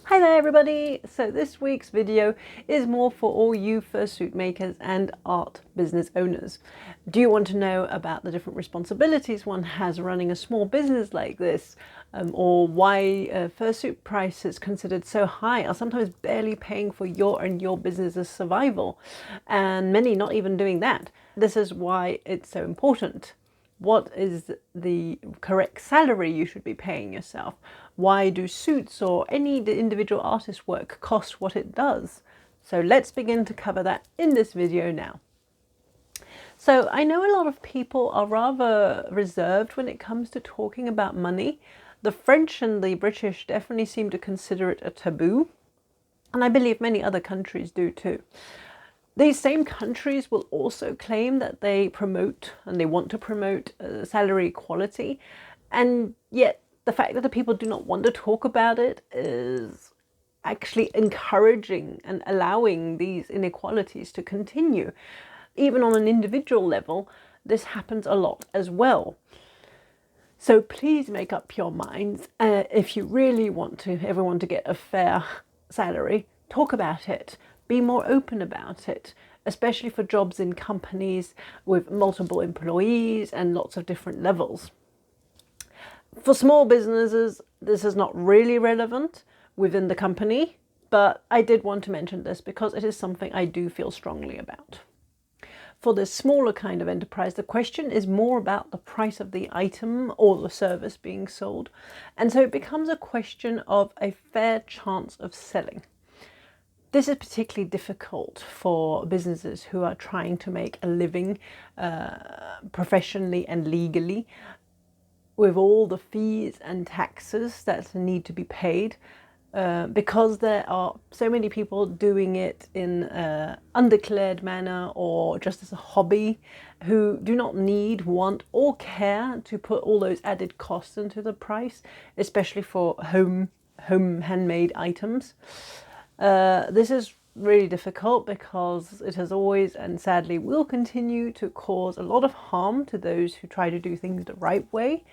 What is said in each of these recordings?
Hi there everybody! So this week's video is more for all you fursuit makers and art business owners. Do you want to know about the different responsibilities one has running a small business like this, or why fursuit prices considered so high are sometimes barely paying for your and your business's survival, and many not even doing that? This is why it's so important. What is the correct salary you should be paying yourself? Why do suits or any individual artist work cost what it does? So let's begin to cover that in this video now. So I know a lot of people are rather reserved when it comes to talking about money. The French and the British definitely seem to consider it a taboo, and I believe many other countries do too. These same countries will also claim that they promote and they want to promote salary equality, and yet the fact that the people do not want to talk about it is actually encouraging and allowing these inequalities to continue. Even on an individual level, this happens a lot as well. So please make up your minds. If you really want everyone to get a fair salary, talk about it. Be more open about it, especially for jobs in companies with multiple employees and lots of different levels. For small businesses, this is not really relevant within the company, but I did want to mention this because it is something I do feel strongly about. For the smaller kind of enterprise, the question is more about the price of the item or the service being sold, and so it becomes a question of a fair chance of selling. This is particularly difficult for businesses who are trying to make a living professionally and legally, with all the fees and taxes that need to be paid, because there are so many people doing it in an undeclared manner or just as a hobby, who do not need, want or care to put all those added costs into the price, especially for home handmade items. This is really difficult because it has always and sadly will continue to cause a lot of harm to those who try to do things the right way,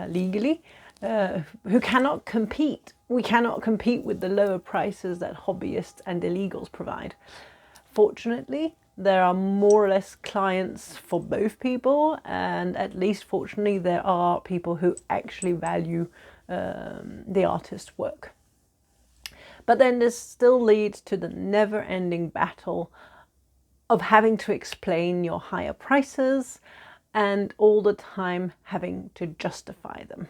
legally, who cannot compete. We cannot compete with the lower prices that hobbyists and illegals provide. Fortunately, there are more or less clients for both people, and at least fortunately there are people who actually value the artist's work. But then this still leads to the never-ending battle of having to explain your higher prices and all the time having to justify them.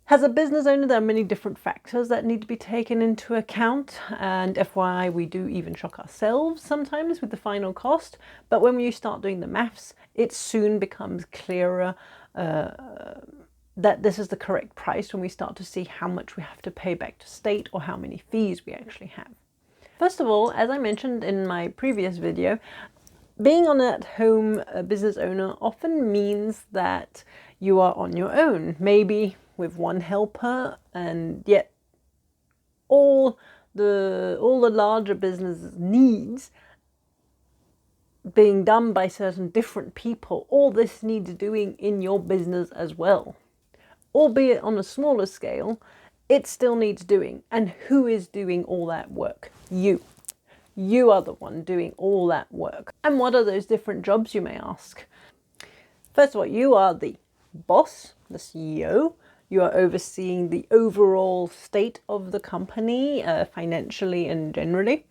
As a business owner, there are many different factors that need to be taken into account, and FYI, we do even shock ourselves sometimes with the final cost. But when you start doing the maths, it soon becomes clearer that this is the correct price when we start to see how much we have to pay back to state or how many fees we actually have. First of all, as I mentioned in my previous video, being an at-home business owner often means that you are on your own, maybe with one helper, and yet all the larger business needs being done by certain different people. All this needs doing in your business as well. Albeit on a smaller scale, it still needs doing. And who is doing all that work? You. You are the one doing all that work. And what are those different jobs, you may ask? First of all, you are the boss, the CEO. You are overseeing the overall state of the company, financially and generally.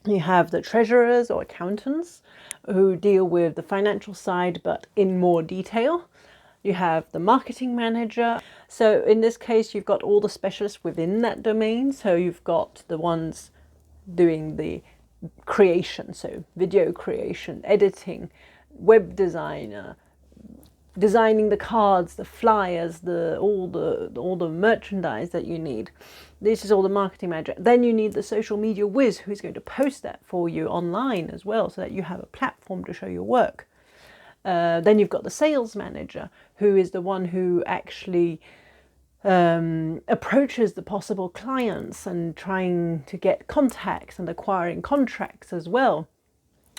You have the treasurers or accountants who deal with the financial side, but in more detail. You have the marketing manager. So in this case, you've got all the specialists within that domain. So you've got the ones doing the creation, so video creation, editing, web designer, designing the cards, the flyers, all the merchandise that you need. This is all the marketing manager. Then you need the social media whiz who's going to post that for you online as well, so that you have a platform to show your work. Then you've got the sales manager, who is the one who actually approaches the possible clients and trying to get contacts and acquiring contracts as well.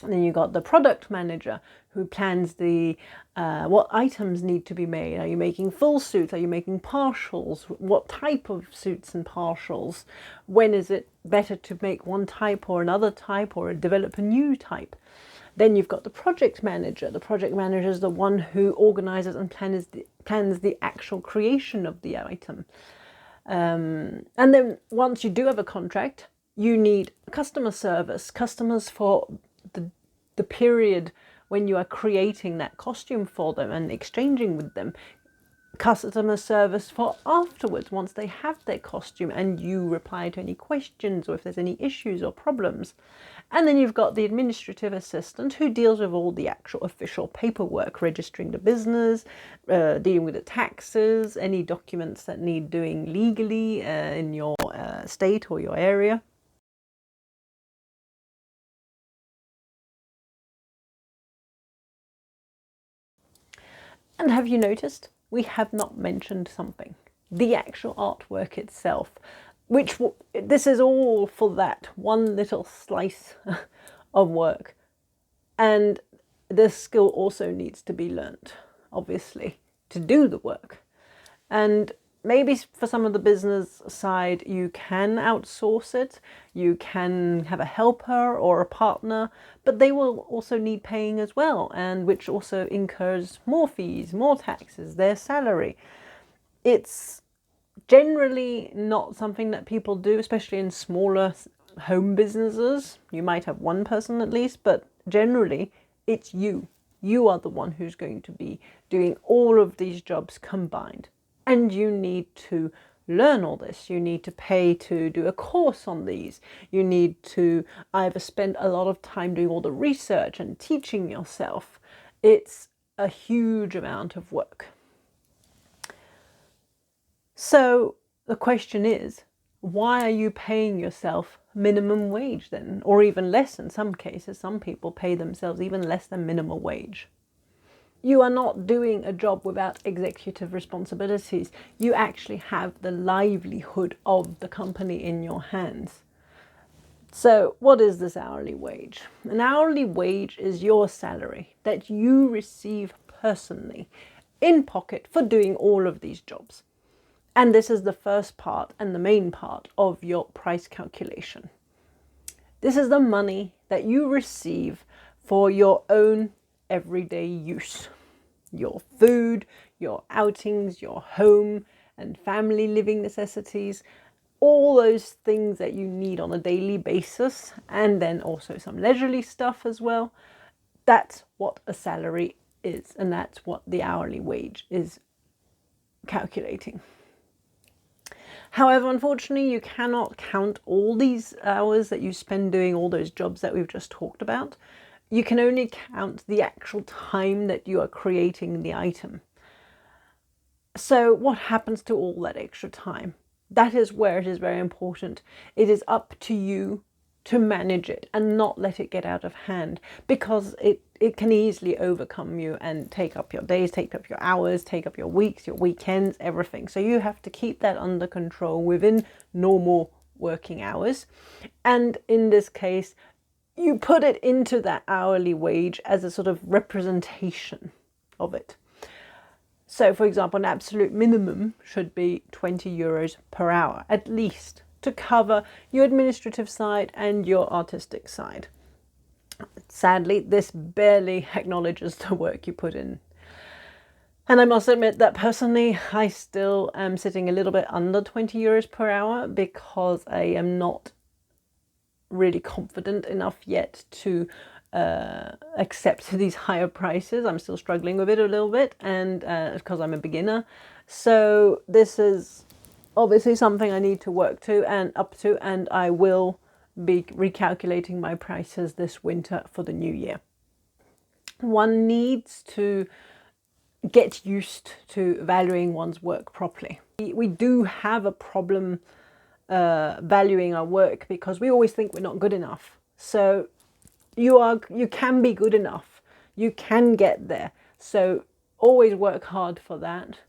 And then you've got the product manager, who plans the what items need to be made. Are you making full suits? Are you making partials? What type of suits and partials? When is it better to make one type or another type, or develop a new type? Then you've got the project manager. The project manager is the one who organizes and plans the actual creation of the item. And then once you do have a contract, you need customer service, customers for the period when you are creating that costume for them and exchanging with them. Customer service for afterwards, once they have their costume and you reply to any questions or if there's any issues or problems. And then you've got the administrative assistant who deals with all the actual official paperwork, registering the business, dealing with the taxes, any documents that need doing legally in your state or your area. And have you noticed? We have not mentioned something, the actual artwork itself, which this is all for that one little slice of work. And this skill also needs to be learnt, obviously, to do the work. And maybe for some of the business side, you can outsource it. You can have a helper or a partner, but they will also need paying as well, and which also incurs more fees, more taxes, their salary. It's generally not something that people do, especially in smaller home businesses. You might have one person at least, but generally it's you. You are the one who's going to be doing all of these jobs combined. And you need to learn all this. You need to pay to do a course on these. You need to either spend a lot of time doing all the research and teaching yourself. It's a huge amount of work. So the question is, why are you paying yourself minimum wage then? Or even less in some cases. Some people pay themselves even less than minimum wage. You are not doing a job without executive responsibilities. You actually have the livelihood of the company in your hands. So what is this hourly wage? An hourly wage is your salary that you receive personally in pocket for doing all of these jobs. And this is the first part and the main part of your price calculation. This is the money that you receive for your own everyday use. Your food, your outings, your home and family living necessities, all those things that you need on a daily basis, and then also some leisurely stuff as well. That's what a salary is, and that's what the hourly wage is calculating. However, unfortunately, you cannot count all these hours that you spend doing all those jobs that we've just talked about. You can only count the actual time that you are creating the item. So what happens to all that extra time? That is where it is very important. It is up to you to manage it and not let it get out of hand, because it can easily overcome you and take up your days, take up your hours, take up your weeks, your weekends, everything. So you have to keep that under control within normal working hours. And in this case, you put it into that hourly wage as a sort of representation of it. So for example, an absolute minimum should be 20 euros per hour, at least, to cover your administrative side and your artistic side. Sadly, this barely acknowledges the work you put in. And I must admit that personally, I still am sitting a little bit under 20 euros per hour because I am not really confident enough yet to accept these higher prices. I'm still struggling with it a little bit, and because I'm a beginner. So this is obviously something I need to work to and up to, and I will be recalculating my prices this winter for the new year. One needs to get used to valuing one's work properly. We do have a problem valuing our work because we always think we're not good enough. So you can be good enough. You can get there. So always work hard for that.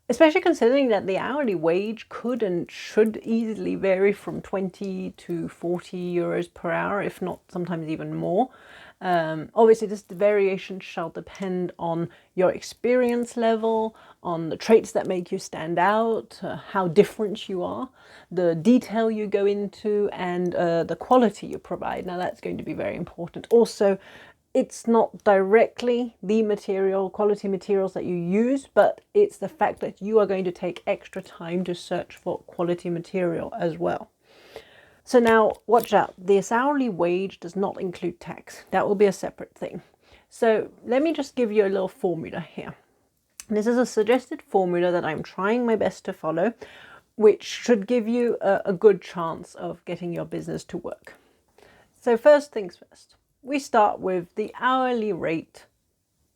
Especially considering that the hourly wage could and should easily vary from 20 to 40 euros per hour, if not sometimes even more. Obviously, this variation shall depend on your experience level, on the traits that make you stand out, how different you are, the detail you go into, and the quality you provide. Now, that's going to be very important. Also, it's not directly the quality materials that you use, but it's the fact that you are going to take extra time to search for quality material as well. So now, watch out, this hourly wage does not include tax. That will be a separate thing. So let me just give you a little formula here. This is a suggested formula that I'm trying my best to follow, which should give you a good chance of getting your business to work. So first things first, we start with the hourly rate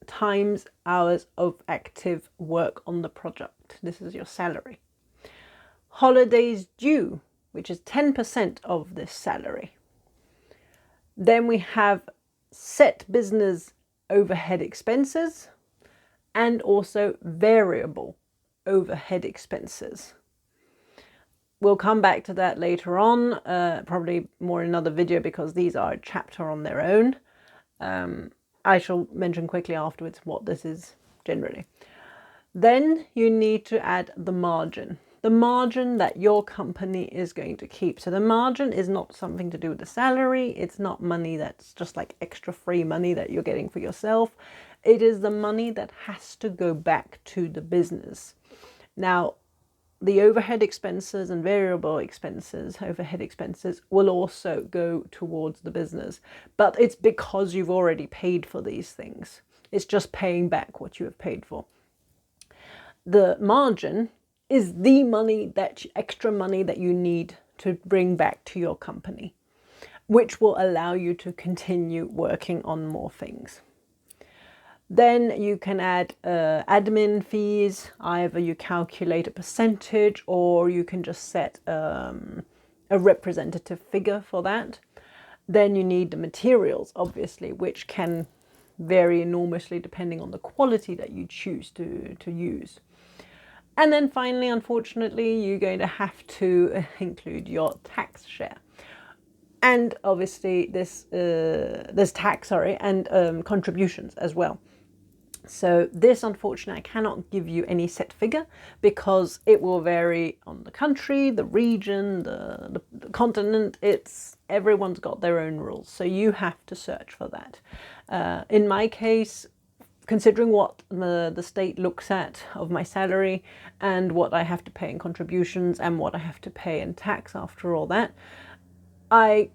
times hours of active work on the project. This is your salary. Holidays due, which is 10% of this salary. Then we have set business overhead expenses and also variable overhead expenses. We'll come back to that later on, probably more in another video, because these are a chapter on their own. I shall mention quickly afterwards what this is generally. Then you need to add the margin that your company is going to keep. So the margin is not something to do with the salary. It's not money that's just like extra free money that you're getting for yourself. It is the money that has to go back to the business. Now, the overhead expenses and variable expenses, overhead expenses, will also go towards the business. But it's because you've already paid for these things. It's just paying back what you have paid for. The margin is the money, that extra money that you need to bring back to your company, which will allow you to continue working on more things. Then you can add admin fees. Either you calculate a percentage or you can just set a representative figure for that. Then you need the materials, obviously, which can vary enormously depending on the quality that you choose to use. And then finally, unfortunately, you're going to have to include your tax share. And obviously there's tax, and contributions as well. So this, unfortunately, I cannot give you any set figure because it will vary on the country, the region, the continent. Everyone's got their own rules. So you have to search for that. In my case, considering what the state looks at of my salary and what I have to pay in contributions and what I have to pay in tax after all that, I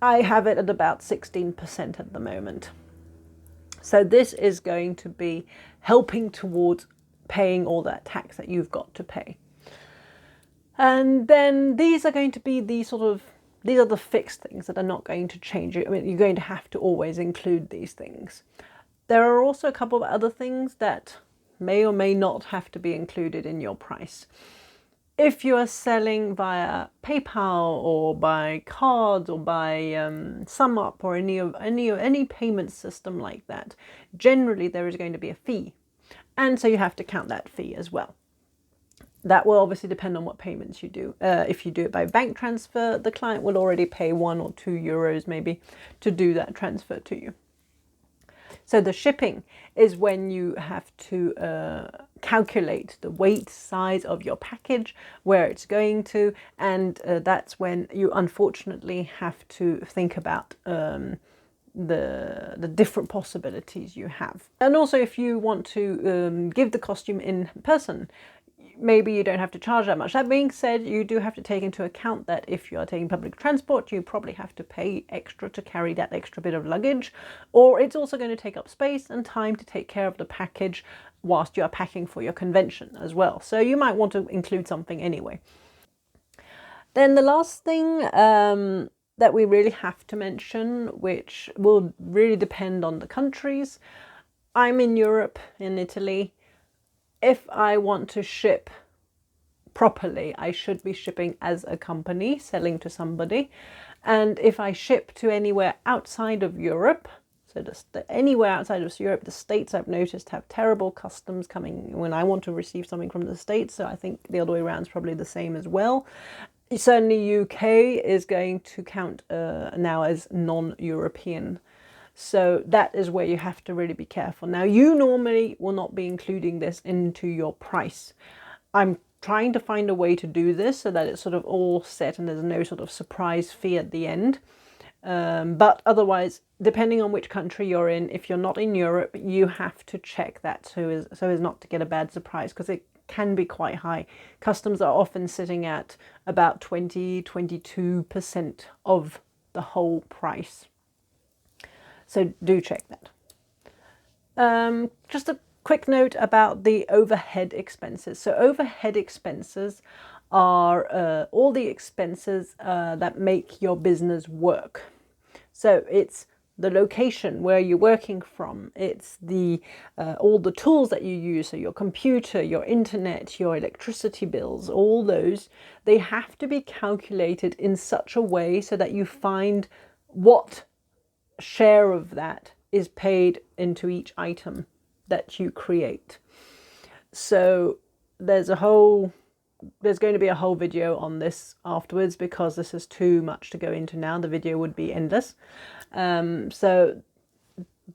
have it at about 16% at the moment. So this is going to be helping towards paying all that tax that you've got to pay. And then these are going to be these are the fixed things that are not going to change. I mean, you're going to have to always include these things. There are also a couple of other things that may or may not have to be included in your price. If you are selling via PayPal or by cards or by SumUp or any payment system like that, generally there is going to be a fee. And so you have to count that fee as well. That will obviously depend on what payments you do. If you do it by bank transfer, the client will already pay €1 or €2 maybe to do that transfer to you. So the shipping is when you have to calculate the weight, size of your package, where it's going to, and that's when you unfortunately have to think about the different possibilities you have. And also, if you want to give the costume in person, maybe you don't have to charge that much. That being said, you do have to take into account that if you are taking public transport, you probably have to pay extra to carry that extra bit of luggage, or it's also going to take up space and time to take care of the package whilst you are packing for your convention as well. So you might want to include something anyway. Then the last thing that we really have to mention, which will really depend on the countries. I'm in Europe, in Italy. If I want to ship properly, I should be shipping as a company, selling to somebody. And if I ship to anywhere outside of Europe, so anywhere outside of Europe, the States, I've noticed, have terrible customs coming when I want to receive something from the States. So I think the other way around is probably the same as well. Certainly UK is going to count now as non-European. So that is where you have to really be careful. Now, you normally will not be including this into your price. I'm trying to find a way to do this so that it's sort of all set and there's no sort of surprise fee at the end. But otherwise, depending on which country you're in, if you're not in Europe, you have to check that so as not to get a bad surprise, because it can be quite high. Customs are often sitting at about 22% of the whole price. So do check that. Just a quick note about the overhead expenses. So overhead expenses are all the expenses that make your business work. So it's the location where you're working from, it's the all the tools that you use, so your computer, your internet, your electricity bills, all those, they have to be calculated in such a way so that you find what share of that is paid into each item that you create. So there's going to be a whole video on this afterwards, because this is too much to go into now. The video would be endless. So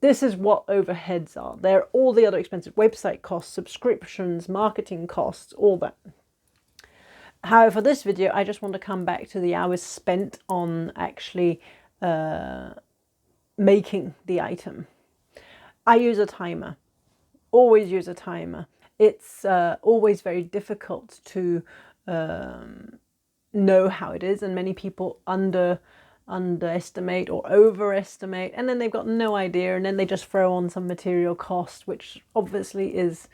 this is what overheads are. They're all the other expenses: website costs, subscriptions, marketing costs, all that. However, for this video, I just want to come back to the hours spent on actually making the item. I use a timer. Always use a timer. It's always very difficult to know how it is, and many people underestimate or overestimate, and then they've got no idea, and then they just throw on some material cost, which obviously is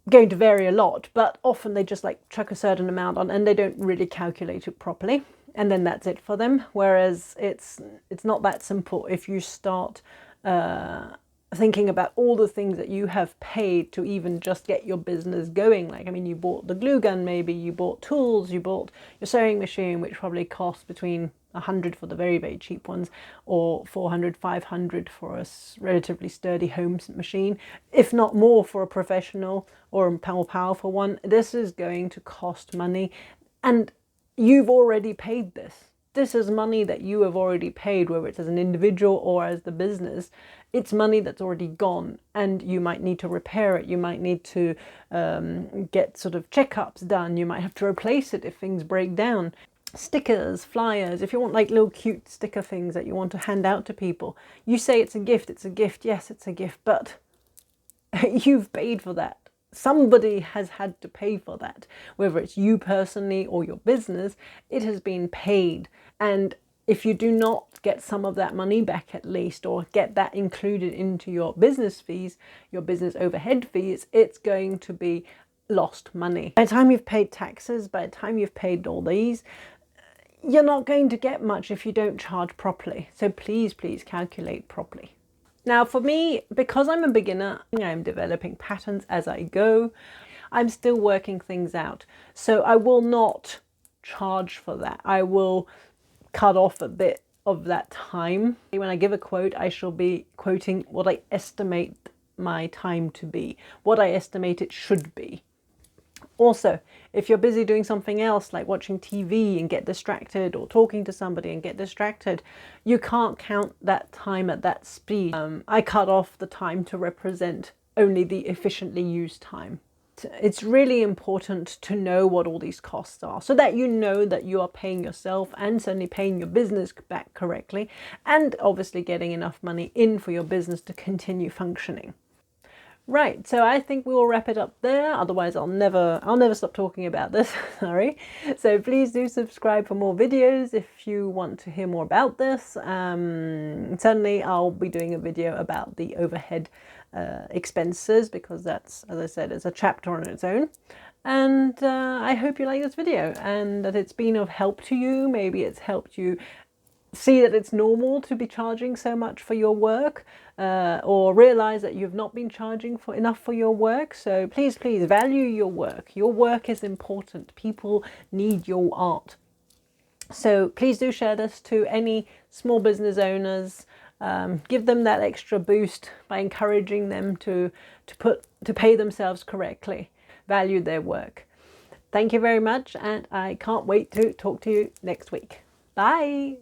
going to vary a lot, but often they just like chuck a certain amount on and they don't really calculate it properly, and then that's it for them. Whereas it's not that simple. If you start thinking about all the things that you have paid to even just get your business going, like, I mean, you bought the glue gun, maybe you bought tools, you bought your sewing machine, which probably costs between 100 for the very, very cheap ones, or 400, 500 for a relatively sturdy home machine, if not more for a professional or a more powerful one. This is going to cost money, and you've already paid this. This is money that you have already paid, whether it's as an individual or as the business. It's money that's already gone, and you might need to repair it. You might need to get sort of checkups done. You might have to replace it if things break down. Stickers, flyers, if you want like little cute sticker things that you want to hand out to people. You say it's a gift, it's a gift. Yes, it's a gift, but you've paid for that. Somebody has had to pay for that, whether it's you personally or your business. It has been paid, and if you do not get some of that money back at least, or get that included into your business fees, your business overhead fees, it's going to be lost money. By the time you've paid taxes, by the time you've paid all these, you're not going to get much if you don't charge properly. So please, please calculate properly. Now for me, because I'm a beginner, I'm developing patterns as I go. I'm still working things out. So I will not charge for that. I will cut off a bit of that time. When I give a quote, I shall be quoting what I estimate my time to be, what I estimate it should be. Also, if you're busy doing something else, like watching TV and get distracted, or talking to somebody and get distracted, you can't count that time at that speed. I cut off the time to represent only the efficiently used time. It's really important to know what all these costs are, so that you know that you are paying yourself and certainly paying your business back correctly, and obviously getting enough money in for your business to continue functioning. Right, so I think we will wrap it up there. Otherwise, I'll never stop talking about this. Sorry. So please do subscribe for more videos if you want to hear more about this. Certainly, I'll be doing a video about the overhead expenses, because that's, as I said, it's a chapter on its own. And I hope you like this video and that it's been of help to you. Maybe it's helped you see that it's normal to be charging so much for your work, or realize that you've not been charging enough for your work. So please, please value your work. Your work is important. People need your art. So please do share this to any small business owners. Give them that extra boost by encouraging them to pay themselves correctly, value their work. Thank you very much, and I can't wait to talk to you next week. Bye.